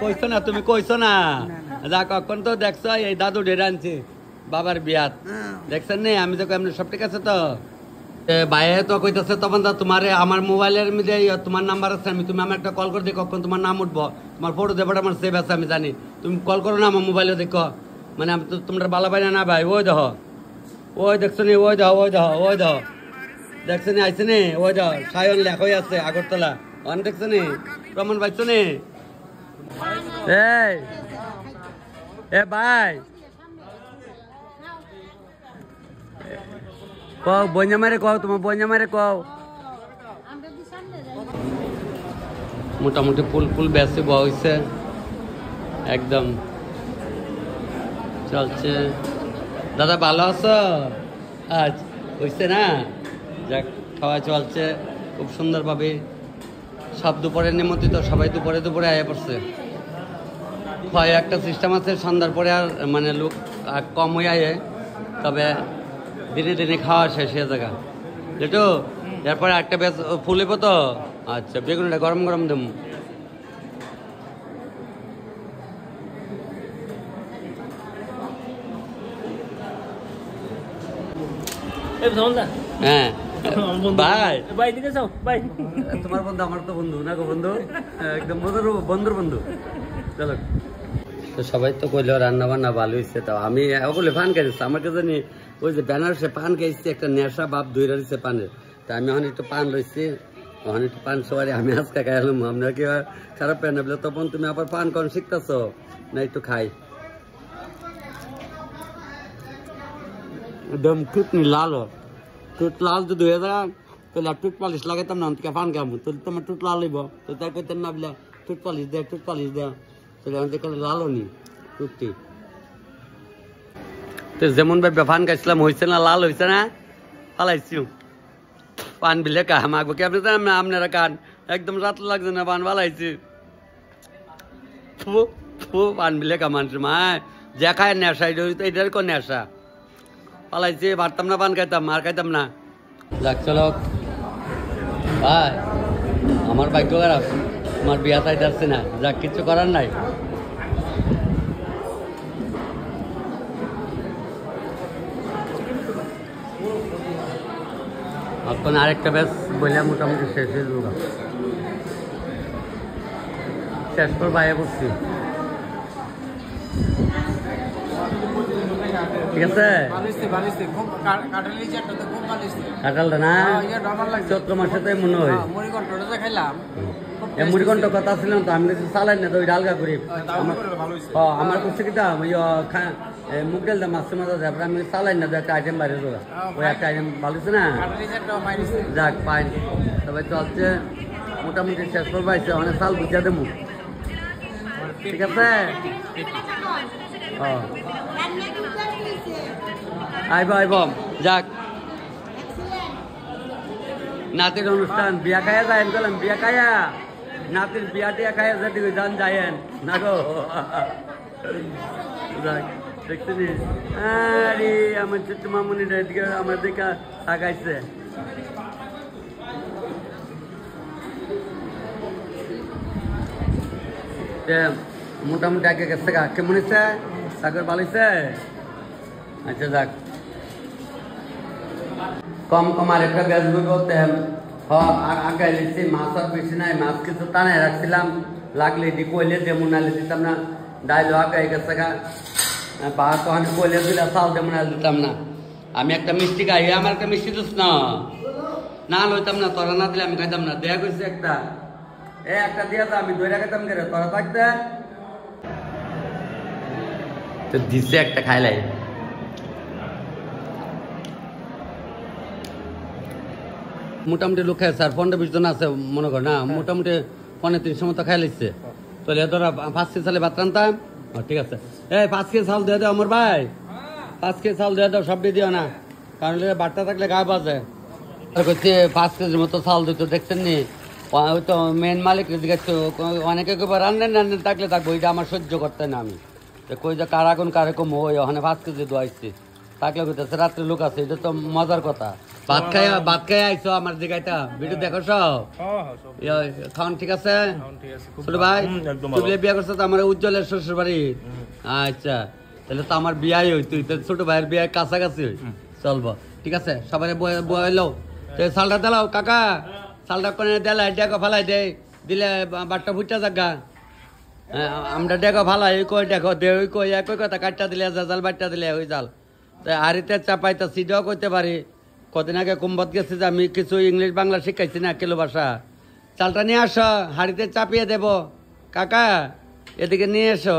কইছো না তুমি, কইছো না? যাক কখন তো দেখছো এই দাদু ঢের আনছি বাবার বিয়াত, দেখছেন নি? আমি তো এমনি সব ঠিক আছে তো। বাইরে তো কইতাছে তখন তোমার আমার মোবাইলের মধ্যে তোমার নাম্বার আছে আমি তুমি আমার একটা কল করে দিই কখন তোমার নাম উঠবো তোমার ফটো দেবো আমার সেভ আছে আমি জানি তুমি কল করো না আমার মোবাইলে দেখো মানে আমি তো তোমরা ভালো পাই না ভাই ওই দেখো ওই দেখছো নি ওই দেখো ওই দেখো ওই দেখো দেখছো নি আইসে নি ওই দেখো সায়ন লেখাই আছে আগরতলা অনেক দেখছো নি প্রমাণ পাইছো নি এই এ ভাই কও বঞ্জা মারে কও তোমার বঞ্জা মারে কও মোটামুটি ফুল ফুল বেশি বয়া হয়েছে একদম চলছে দাদা ভালো আছো আজ হয়েছে না যাক খাওয়া চলছে খুব সুন্দরভাবে সব দুপুরের নিমন্ত্রিত সবাই দুপুরে দুপুরে আয়া পড়ছে হয় একটা সিস্টেম আছে সন্ধ্যার পরে আর মানে লোক আর কম হয়ে আয়ে তবে দিনে দিনে খাওয়া শেষ হয়ে জায়গা যেটু এরপরে একটা বেশ ফুলিব তো আচ্ছা বেগুনটা গরম গরম দেব হ্যাঁ ভাই ভাই দিকে যাও ভাই তোমার বন্ধু আমার তো বন্ধু না গো বন্ধু একদম বন্ধুর বন্ধু চলো তো সবাই তো কইলো রান্না বান্না ভালো হয়েছে তো আমি ওগুলো পান খাইছি আমার কাছে জানি ওই যে বেনারসে পান খাইছি একটা নেশা ভাব দুই রয়েছে পানের তা আমি এখন একটু পান রয়েছি ওখানে একটু পান সবাই আমি আজকে খাইলাম আপনার কি খারাপ পেয়ে না বলে তখন তুমি আবার পান কখন শিখতেছ না একটু খাই একদম টুটনি লাল টুট লাল যদি হয়ে যায় তাহলে আর টুট পালিশ লাগাইতাম না অন্তকে পান খাবো তাহলে তোমার টুট লাল হইব তো তাই করতেন না বলে টুট পালিশ দেয় তাহলে আমাদের কাছে লালও নি টুটটি তো যেমন ভাবে পান খাইছিলাম হয়েছে না লাল হয়েছে না পালাইছি পান বিলে কা মাগবো কি আপনি জানেন না আপনারা কান একদম রাত লাগছে না পান পালাইছি পান বিলে কা মানুষ মা যে খায় নেশা এটার কোন নেশা পালাইছি পারতাম না পান খাইতাম আর খাইতাম না যাক চলো ভাই আমার ভাগ্য খারাপ আমার বিয়া তাই যাচ্ছে না যাক কিছু করার নাই এখন আরেকটা ব্যাস বললাম মোটামুটি শেষ হয়ে যাবো শেষ পর বাইরে বসছি ঠিক আছে কাঁঠালটা না চৈত্র মাসে তো মনে হয় মুড়িঘণ্ট কথা ছিল তো আমি চালাই না তো ওই ডালগা করি আমার করছে কি মুখ ডাল মাছের মাথা তারপরে আমি চালাই না একটা আইটেম বাইরে ওই একটা আইটেম ভালো হচ্ছে না যাক পাই তবে চলছে মোটামুটি শেষ পর পাইছে অনেক চাল বুঝা দেবো ঠিক আছে আইব যাক নাতির অনুষ্ঠান বিয়া খাইয়া যায় গেলাম বিয়া খাইয়া নাতির বিয়া টিয়া খাইয়া যদি যান যায়েন না গো যাক দেখছি আরে আমার ছোট্ট মামুনিটা এদিকে আমার দিকে তাকাইছে মোটামুটি আগে গেছে কেমন হয়েছে সাগর ভালো হয়েছে আচ্ছা যাক কম কম আর একটা গ্যাস বলতে আগে লিখছি মাছ আর বেশি নাই মাছ কিছু টানাই রাখছিলাম লাগলে দি কইলে যেমন নালে দিতাম না ডাইল আগে গেছে বা তখন কইলে দিলে চাল যেমন দিতাম না আমি একটা মিষ্টি খাই আমার একটা মিষ্টি দিস না লইতাম না তোরা না দিলে আমি খাইতাম না দেয়া কইছে একটা একটা দিয়া আমি দইরা খাইতাম কে তোরা থাকতে তো দিছে একটা খাইলাই মোটামুটি লোক খাইছে আর 15-20 জন আছে মনে কর না মোটামুটি 3:30 মতো খাই লাগছে তাহলে ধরা 5 কেজি চালে ভাত রান্তাম ঠিক আছে 5 কেজি চাল দিয়ে দাও আমার ভাই 5 কেজি চাল দিয়ে দাও সব দিয়ে দিও না কারণ বাট্টা থাকলে গায়ে বাজে আর করছে 5 কেজির মতো চাল দিত দেখছেন নি ওই তো মেন মালিক জিজ্ঞাসা অনেকে রান্নেন থাকলে থাকবো এটা আমার সহ্য করতে না আমি কই যে কার আগুন কারকম ওই ওখানে 5 কেজি দোয়াইছি থাকলে কইতেছে রাত্রে লোক আছে এটা তো মজার কথা ভাত খাই আইছো আমার দিকে ভিডিও দেখো সব খাওয়ান ঠিক আছে ছোট ভাই তুমি বিয়া করছো তো আমার উজ্জ্বলের শ্বশুর বাড়ি আচ্ছা তাহলে তো আমার বিয়াই হইতো ছোট ভাইয়ের বিয়ে কাছাকাছি চলবো ঠিক আছে সবাই বয়া হইলো তো চালটা দিলাও কাকা চালটা করে দিলে ডেকা ফালাই দেয় দিলে বাটটা ফুটা জাগা আমরা ডেকা ফালাই ওই কই দেখো দে ওই কই একই কথা কাটটা দিলে জাল বাটটা দিলে ওই জাল তাই হাড়িতে চাপাইতা সিটাও করতে পারি কদিন আগে কুম্ভত গেছে যে আমি কিছু ইংলিশ বাংলা শিখাইছি না কিলো ভাষা চালটা নিয়ে আসো হাড়িতে চাপিয়ে দেব কাকা এদিকে নিয়ে এসো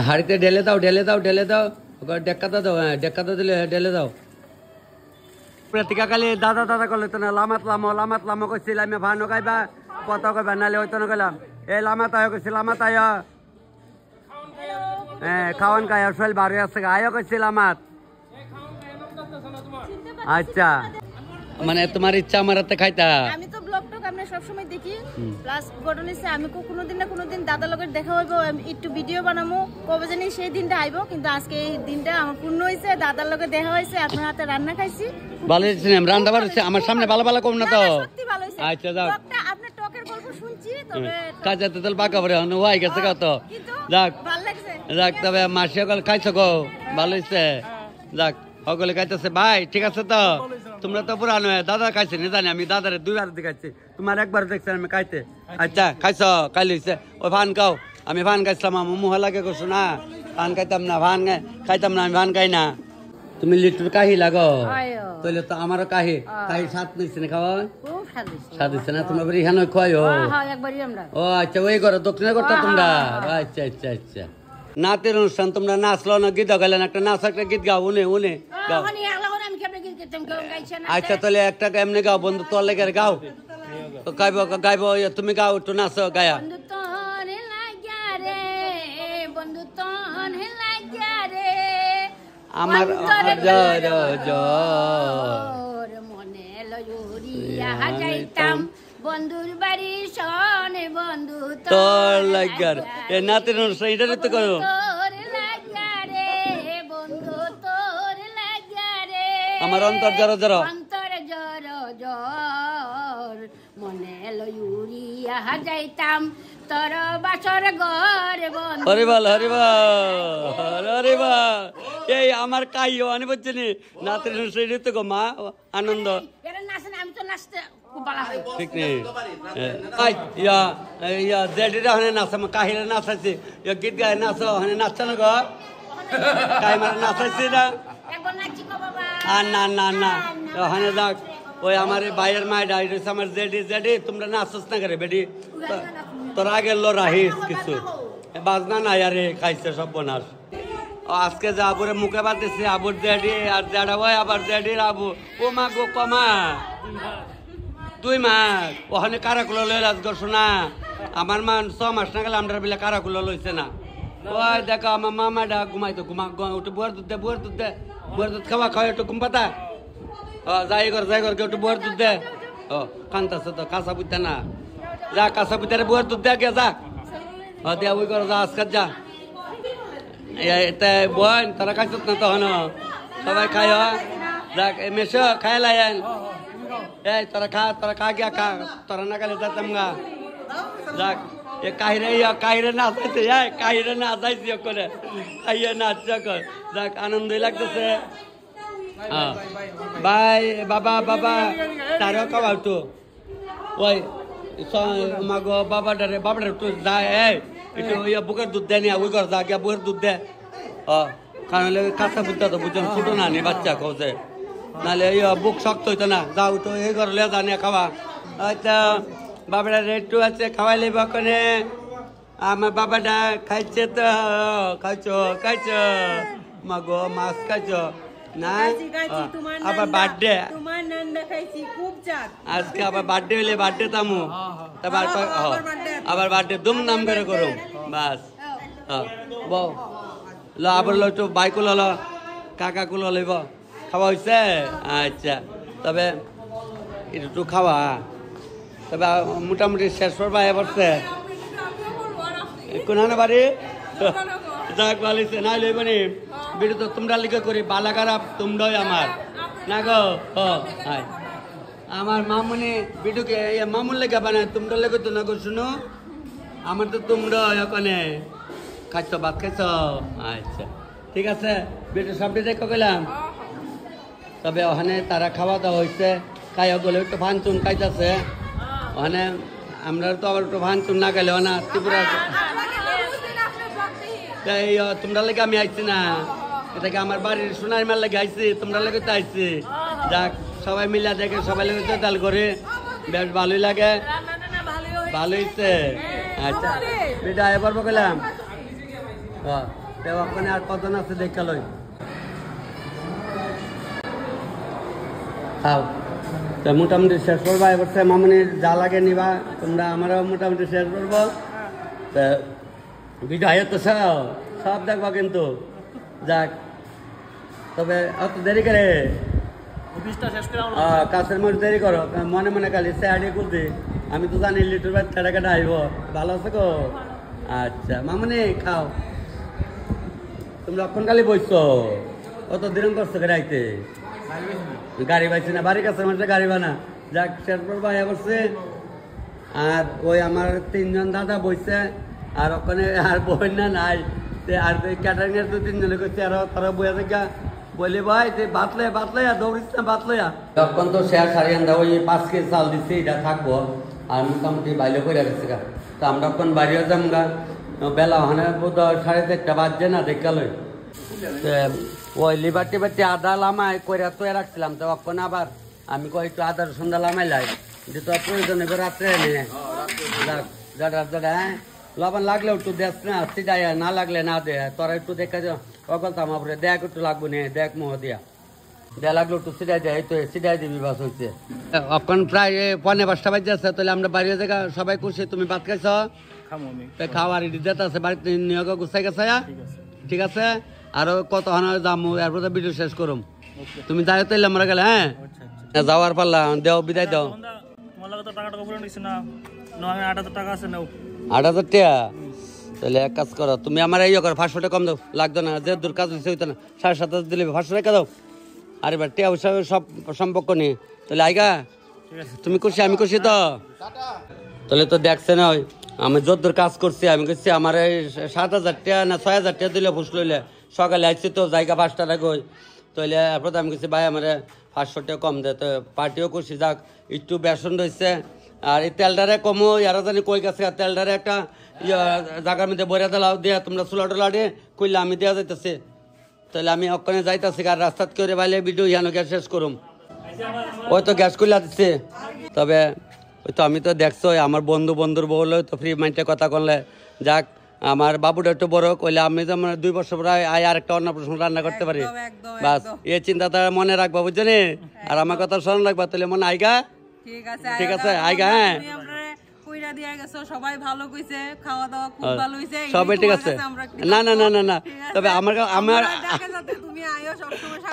হাড়িতে ঢেলে দাও ডেক্কাটা দাও ডেক্কাটা দিলে ঢেলে দাও প্রতিকা কালি দাদা দাদা করলে তো না লামাত লামো করছিল আমি ভানো গাইবা কত কইবা নালে হইতো না গেলাম এই লামাত আয় করছি লামাত আয় খাওয়ান খায় শৈল বাড়ি আসছে আয়ো করছি লামাত আচ্ছা মানে তোমার ইচ্ছা আমার হাতে খাইতা আমি তো ব্লগ টক আমরা সব সময় দেখি প্লাস ঘটনা হইছে আমি কোনোদিন না কোনোদিন দাদা লগের দেখা হইব একটু ভিডিও বানামু কবে জানি সেই দিনটা আইবো কিন্তু আজকে এই দিনটা আমার পূর্ণ হইছে দাদার লগে দেখা হইছে আপনার হাতে রান্না খাইছি ভালো হইছে রান্না বাড়ছে আমার সামনে ভালো ভালো কম না তো সত্যি ভালো হইছে আচ্ছা যাও ব্লগটা আপনার টকের গল্প শুনছি তবে কাজাতে তো বাঁকা পড়ে হই গেছে কত যাক ভালো লাগছে যাক তবে মাসি সকল খাইছো গো ভালো হইছে যাক সকলে খাইতেছে ভাই ঠিক আছে তো তোমরা তো পুরানো দাদা খাইছে না জানি আমি দাদারে 2 বার দেখাচ্ছি তোমার একবার দেখছেন আমি খাইতে আচ্ছা খাইছো খাইলে হইছে ওই ভান খাও আমি ভান খাইছিলাম আমার মুহ লাগে করছো না ভান খাইতাম না খাইতাম না আমি ভান খাই না তুমি লিটুর কাহি লাগো তাহলে তো আমারও কাহি সাত নিচ্ছে না খাওয়া খুব স্বাদ হচ্ছে না তোমরা বলি এখানে খাইও একবারই আমরা ও আচ্ছা ওই করো দক্ষিণে করতে তোমরা আচ্ছা আচ্ছা আচ্ছা নাচের অনুষ্ঠান তোমরা নাচলো না গীত গাইলেন একটা নাচ একটা গীত গাও উনে গাও আচ্ছা তাহলে একটা এমনি গাও বন্ধু তোর লেগে গাও গাইব তুমি গাও একটু নাচো গায়া আমার যাইতাম বন্ধুর বাড়ি শোনে বন্ধু তোর লাগার এ নাতের অনুষ্ঠান এটা তো করো আমার অন্তর জর মনে লইয়া যাইতাম তোর বাসর ঘর বন্ধু হরিবল এই আমার কাইও আনি বলছিনি নাতের অনুষ্ঠান তো গো মা আনন্দ আমি তো নাচতে খুব ভালো হয় ঠিক নেই জেডিরা হনে নাচা কাহিরে নাচাইছি গীত গায়ে নাচো হনে নাচছ না গো কাই মানে নাচাইছি না একবার নাচি গো বাবা না হনে যাক ওই আমার ভাইয়ের মায়ের ডাই রয়েছে আমার জেডি তোমরা নাচছ না করে বেডি তোর আগে লো রাহিস কিছু বাজনা নাই আরে খাইছে সব বনাস আজকে যে আবুরে মুখে বাঁধতেছে আবুর জেডি আর জেডা ভাই আবার জেডির আবু ও মা গো কমা 2 মাস ওখানে কারাকুলো লই রাজগর শোনা আমার মা 6 মাস না গেলে আমরা বিলে কারাকুলো লইছে না ওই দেখো আমার মামা ডা ঘুমাইতো উঠে বুয়ার দুধ খাওয়া একটু ঘুম পাতা যাই কর একটু বুয়ার দুধ দে কান্তাছে তো কাঁচা বুঝতে না যা কাঁচা বুঝতে বুয়ার দুধ দে গে যা দিয়া ওই কর যা আজকাল যা বোন তারা খাইছ না তখন সবাই খাই যাক মেশো খাই লাইন এই তোরা খা গিয়া খা তোরা না খাইলে যেতাম গা যাক এ কাহিরে নাচাইছি করে খাইয়ে নাচ কর যাক আনন্দই লাগতেছে বাই বাবা তারও খাওয়াও তো ওই মাগো বাবাটারে তো যায় একটু বুকের দুধ দেয় নি ওই ঘর যা গিয়া বুকের দুধ দে কারণ কাঁচা বুঝতে তো বুঝছেন ছোটো না নি বাচ্চা খাওয়াছে নাহলে বুক শক্ত হইতো না যাও তো এই ঘর লে জানিয়ে খাওয়া হয়তো বাবাটা একটু আছে খাওয়াই লিব কনে আমার বাবাটা খাইছে তো খাইছ মাগো মাছ খাইছ না আবার বার্থডে আজকে আবার বার্থডে হইলে বার্থডে তামু আবার বার্থডে ধুমধাম করে করুম বাস বউ ল আবার লো একটু বাইকও ল কাকাকু লইব খাওয়া হয়েছে আচ্ছা তবে একটু খাওয়া তবে মোটামুটি শেষ করবা এবছর কোন বাড়ি যাক ভালো না লইবনি বিড়ি তো তোমরা লিখে করি বালা খারাপ তোমরাই আমার না গো আমার মামুনি বিটুকে মামুন লেখা বানায় তোমরা লেগে তো না গো শুনো আমার তো তোমরা ওখানে খাইছ ভাত খাইছ আচ্ছা ঠিক আছে বিটু সবটি দেখো গেলাম তবে ওখানে তারা খাওয়া দাওয়া হয়েছে খাইয়া বলে একটু ফানচুন খাইতেছে ওখানে আমরা তো আবার একটু ফানচুন না খাইলে না ত্রিপুরা তোমরা লেগে আমি আইছি না এটাকে আমার বাড়ির সোনার মেল লেগে আইছি তোমরা লেগে তো আইছি যাক সবাই মিলে দেখে সবাই লেগে তেল করে বেশ ভালোই লাগে ভালো হয়েছে আচ্ছা বেটা এবার বললাম ওখানে আর কজন আছে দেখা লই খাও তো মোটামুটি শেষ করবা এবার মামনির যা লাগে নিবা তোমরা আমারও মোটামুটি শেষ করবো তো ভিডিও আয় তো সব দেখবা কিন্তু যাক তবে অত দেরি করে কাছের মধ্যে দেরি করো মনে মনে খালি স্যাডি করতে আমি তো জানি লিটুর বাদ কাটা কাটা আইব ভালো আছে গো আচ্ছা মামনি খাও তুমি লক্ষণ কালি বইছো অত দিন করছো গাড়িতে গাড়ি পাইছি না বাড়ির কাছে মানুষের গাড়ি বানা যাক শেষ করবা বসছে আর ওই আমার 3 জন দাদা বইছে আর ওখানে আর বই না নাই আর ক্যাটারিং এর 2-3 জনে করছে আর তারা বইয়া দেখা বলে ভাই যে বাতলে দৌড়িস না বাতলে তখন তো শেয়ার সারিয়ান দা ওই 5 কেজি চাল দিচ্ছে এটা থাকবো আর মোটামুটি বাইলে করে গেছে গা তো আমরা এখন বাড়িও যাম গা বেলা ওখানে বোধ 4:30 বাজছে না দেখালই ওই লিবারটি বাটি আদা লামাই করে তো রাখছিলাম তো এখন আবার আমি কই একটু আদা রসুন লামাই লাই যে তো প্রয়োজন এবার রাত্রে এনে হ্যাঁ লবণ লাগলে একটু দেখ না সিটাই না লাগলে না দে তোরা একটু দেখা যাও অকলতাম আপরে দেখ একটু লাগবো নে দেখ মোহ দিয়া দেয়া লাগলো একটু সিটাই দেয় তো সিটাই দিবি বাস হচ্ছে এখন প্রায় 4:30 বাজে আছে তাহলে আমরা বাড়ির জায়গা সবাই খুশি তুমি ভাত খাইছ খাওয়ার দিতে আছে বাড়িতে নিয়োগ গুছাই গেছে ঠিক আছে আরো কত যাবো এরপর ভিডিও শেষ করুম তুমি যাই তাইলে আমরা গেলে হ্যাঁ যাওয়ার পারলা দেও বিদায় দাও 8,000 টাকা তাহলে এক কাজ করো তুমি আমার এই করো 500 টাকা কম দাও লাগতো না যে দূর কাজ হইতো না 7,500 দিলে 500 টাকা দাও আরে এবার টিয়া সব সম্পর্ক নেই তাহলে আইগা তুমি খুশি আমি খুশি তো তাহলে তো দেখছে না ওই আমি যদ্দূর কাজ করছি আমি করছি আমার এই 7,000 টাকা না 6,000 টাকা দিলে বুঝ লইলে সকালে আইছি তো জায়গা 5টা রাখই তাহলে এরপর আমি কিছু ভাই আমার 500 টাকা কম দেয় তো পার্টিও করছি যাক একটু বেসন রয়েছে আর এই তেলটারে কমো ইয়ারা জানি কই গেছে তেলটারে একটা জায়গার মধ্যে বইরা দিলাও দিয়া তোমরা চুলা টুলা দিয়ে কইলে আমি দেওয়া যাইতেছে তাহলে আমি ওখানে যাইতেছি আর রাস্তাত করে বাইলে ভিডিও ইয়ানো গ্যাস শেষ করুম ওই তো গ্যাস খুলে দিচ্ছে তবে ওই তো আমি তো দেখছো আমার বন্ধুর বউ তো ফ্রি মাইন্ডে কথা করলে যাক আমার বাবুটা একটু বড় কইলে আমি যেমন 2 বছর পরে আর একটা অন্নপ্রাশন রান্না করতে পারি বাস এই চিন্তাটা মনে রাখবা বুঝছেন আর আমার কথা স্মরণ রাখবা তাহলে মনে আইগা ঠিক আছে আইগা হ্যাঁ সবাই ঠিক আছে না না না না না তবে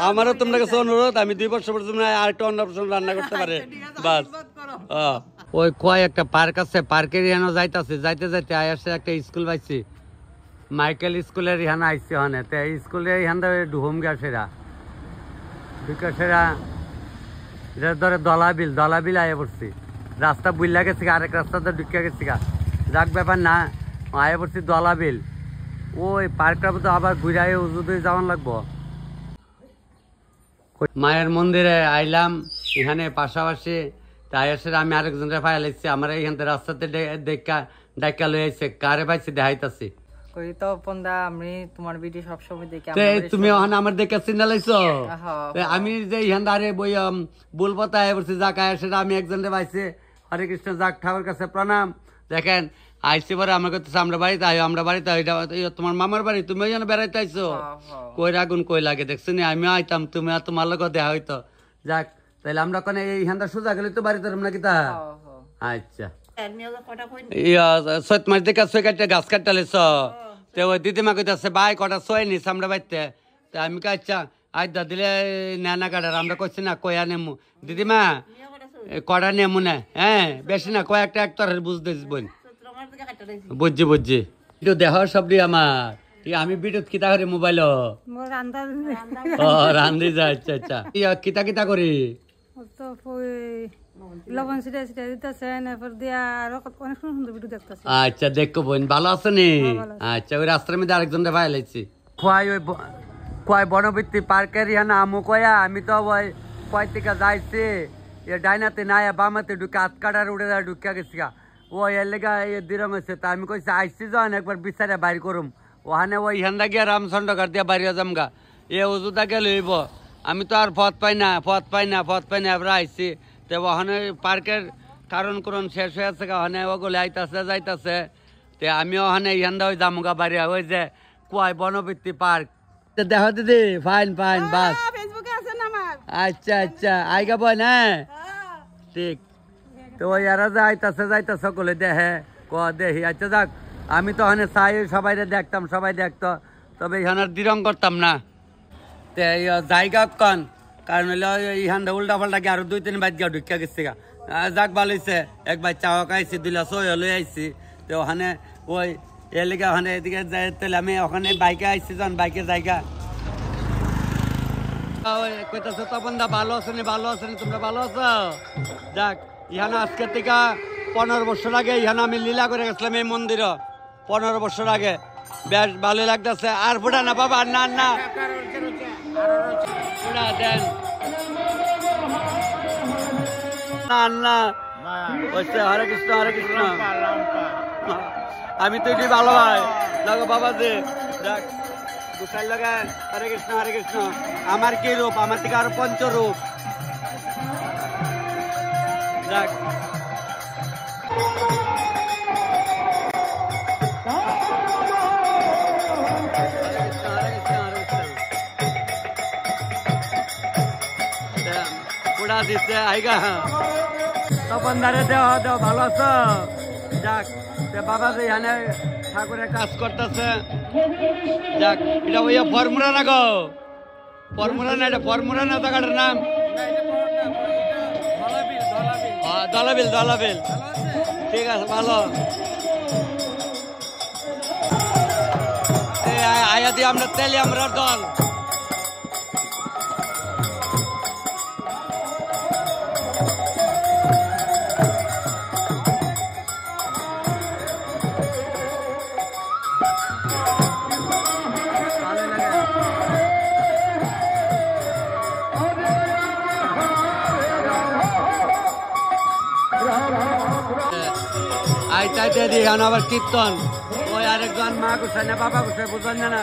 আমারও তোমার কাছে অনুরোধ আমি 2 বছর পর তোমরা আর একটা অন্নপ্রাশন রান্না করতে পারে বাস ওই কয় একটা পার্ক আছে পার্কের ইহানো যাইতেছে যাইতে যাইতে আসছে একটা স্কুল পাইছি মাইকেল স্কুলের ইহানো আইসি হনে তো স্কুলের ইহানটা ডুহম গেছেরা বিকাশেরা এটা ধরে দলাবিল আয়ে পড়ছি রাস্তা বুইলা গেছে আরেক রাস্তাতে ঢুকে গেছি যাক ব্যাপার না আয়ে পড়ছি দলাবিল ওই পার্কটার মতো আবার ঘুরে উজুদে যাওয়ান লাগবো মায়ের মন্দিরে আইলাম এখানে পাশাপাশি তাই এসে আমি আরেকজনের ফাইল লাগছি আমার এইখান থেকে রাস্তাতে ডাক্কা লই আইছে কারে পাইছি দেখাইতাছি তুমি ওখানে আমার দেখে চিন্তা লাইছো আমি যে ইহান আরে বই বুলপতা বলছি যাক সেটা আমি একজনের পাইছি হরে কৃষ্ণ যাক ঠাকুর কাছে প্রণাম দেখেন আইসি পরে আমার কাছে আমরা বাড়িতে আইও আমরা বাড়িতে তোমার মামার বাড়ি তুমি ওই জন্য বেড়াইতে আইছো কই রাগুন কই লাগে দেখছো নি আমিও আইতাম তুমি আর তোমার লোক দেখা হইতো যাক তাহলে আমরা ওখানে এইখানটা সোজা গেলে তো বাড়িতে নাকি তা আচ্ছা 7 মাস দেখে 6 কাটতে গাছ কাটতে লেছ তো ওই দিদিমা কইতাছে ভাই কটা 6 নিস আমরা বাড়িতে তো আমি কে আচ্ছা আইদা দিলে নানা কাটার আমরা কইছি না কয়া নেমু দিদিমা কটা নেমু না হ্যাঁ বেশি না কয়েকটা একটার বুঝতেছ বোন বুঝছি একটু দেহ সবটি আমার আমি বিদ্যুৎ কিতা করি মোবাইল রান্ধি যা আচ্ছা আচ্ছা কিতা করি আচ্ছা দেখো বোন ভালো আছে নি আচ্ছা ওই রাস্তার মধ্যে আরেকজন ভাই লাইছি খোয়াই ওই কয় বনবৃত্তি পার্কের ইহানা আমু কয়া আমি তো ওই কয় থেকে যাইছি এ ডাইনাতে নাই বামাতে ঢুকে আতকাটার উড়ে ঢুকে গেছি ও এর লেগা দিরং হয়েছে তা আমি কইছি আইসি যখন একবার বিচারে বাইর করুম ওখানে ওই ইহানদা গিয়া রামচন্দ্র ঘাট দিয়া বাড়িয়া যামগা এ উজুদা গেলে হইব আমি তো আর পথ পাই না এবার আইসি তো ওখানে পার্কের কারণ করণ শেষ হয়ে আছে ওখানে ওগুলো আইতাছে যাইতাছে তে আমি ওখানে ইহানদা ওই যামগা বাড়িয়া ওই যে কয় বনবৃত্তি পার্ক দেখো দিদি ফাইন বাস ফেসবুকে আছেন আমার আচ্ছা আইগা বয় না ঠিক তো ওই এরা যে যাইতাছে সকলে দেখে দেখি আচ্ছা যাক আমি তো ওখানে চাই সবাই দেখতাম সবাই দেখতো তবে এখানে দিরং করতাম না তে জায়গা কন কারণ হইলো ইহান উল্টা পাল্টা গিয়ে আরো 2-3 বাইক গিয়ে ঢুকিয়া গেছে যাক ভালো হয়েছে একবার চাওয়া খাইছি 2 গ্লাস লই আইছি তো ওখানে ওই এলিগা ওখানে এদিকে যাই তাহলে আমি ওখানে বাইকে আইছি যখন বাইকে জায়গা কইতাছে তপন দা ভালো আছেন তোমরা ভালো আছো যাক ইহানা আজকের থেকে 15 বছর আগে ইহানা আমি লীলা করে গেছিলাম এই মন্দির 15 বছর আগে বেশ ভালো লাগতেছে আর ফুটা না বাবা না ফুটা দেন না হরে কৃষ্ণ আমি তো এটি ভালো ভাই লাগো বাবা যে যাক গুছাই লাগান হরে কৃষ্ণ আমার কি রূপ আমার থেকে আরো পঞ্চরূপ যাক পুরা দিচ্ছে আইগা তপন দারে দেও ভালো আছো যাক বাবা যে এখানে ঠাকুরের কাজ করতেছে যাক এটা ওই ফর্মুলা না গো ফর্মুলা না এটা ফর্মুলা না জায়গাটার নাম দলাবিল ঠিক আছে ভালো আয়া দিয়ে আমরা তেলে আমরা দল আইতে দিয়ে আবার কীর্তন ওই আরেকজন মা গুছায় না বাবা গুছায় বুঝলেন না